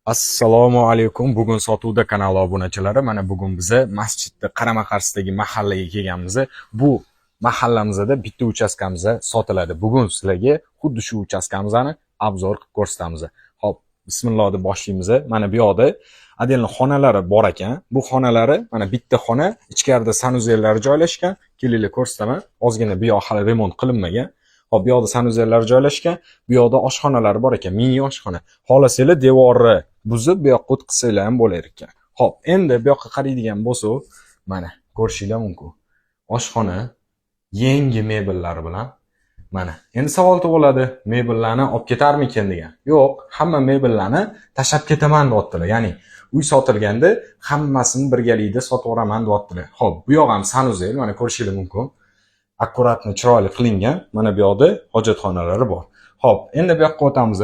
Assalomu alaykum. Bugun sotuvda kanali obunachilari. Mana bugun biz masjidda qarama-qarshisidagi mahallaga kelganmiz. Bu mahallamizda bitta uchastkamiz sotiladi. Bugun sizlarga xuddi shu uchastkamizni obzor qilib ko'rsatamiz. Xo'p, bismillah deb boshlaymiz. Mana bu yoqda отдельно xonalari bor ekan. Bu xonalari mana bitta xona, ichkarida sanuzellar joylashgan. Kelinglar ko'rsataman. Ozgina bu yoq hali remont qilinmagan. Hop, bu yoqda sanuzellar joylashgan. Bu yoqda oshxonalar bor ekan, mini oshxona. Xohlasanglar devorni buzib bu yoqqa o'tkazsanglar ham bo'lar ekan. Hop, endi bu yoqqa qaraydigan bo'lsak, mana ko'rishinglar mumkin. Oshxona yangi mebellari bilan. Mana. Endi savol tug'iladi, mebellarni olib ketarmikan degan. Yo'q, hamma mebellarni tashab ketaman deyaptilar. Ya'ni uy sotilganda hammasini birgalikda sotib yuboraman deyaptilar. Hop, bu yoq ham sanuzel, mana ko'rishinglar mumkin. Akkuratni chiroyli qilingan. Mana bu yoqda hojatxonalari bor. Hop, endi bu yoqqa o'tamiz.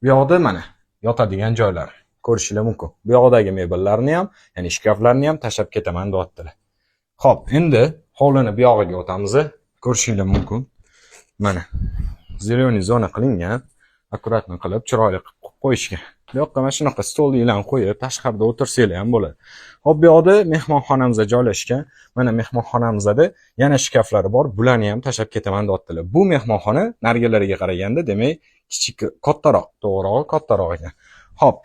Bu yoqda mana yotadigan joylar ko'rishinglar mumkin. Bu yoqdagi mebellarni ham, ya'ni shkaflarni ham tashab ketaman deyaptilar. Hop, endi hovlini bu yog'iga o'tamiz. Ko'rishinglar mumkin. Mana zeleniy zona qilingan. Akkuratni qilib, chiroyli qilib qo'yishgan. Bu yoqqa mana shunaqa stollarni qo'yib, tashqarida o'tirsanglar ham bo'ladi. Hop, bu yoqda mehmonxonamiz joylashgan. Mana mehmonxonamizda yana shkaflari bor. Bularni ham tashab ketaman deyaptilar. Bu mehmonxona nargilariga qaraganda, demak, kichik, kattaroq, to'g'rirog'i kattaroq ekan. Hop.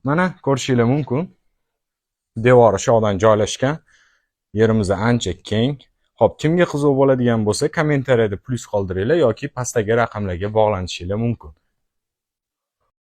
Mana ko'rishinglar mumkin. Devori shu yoqdan joylashgan. Yerimiz ancha keng. Hop, kimga qiziq bo'ladigan bo'lsa, kommentariyada plus qoldiringlar yoki pastdagi raqamlarga bog'lanishinglar mumkin.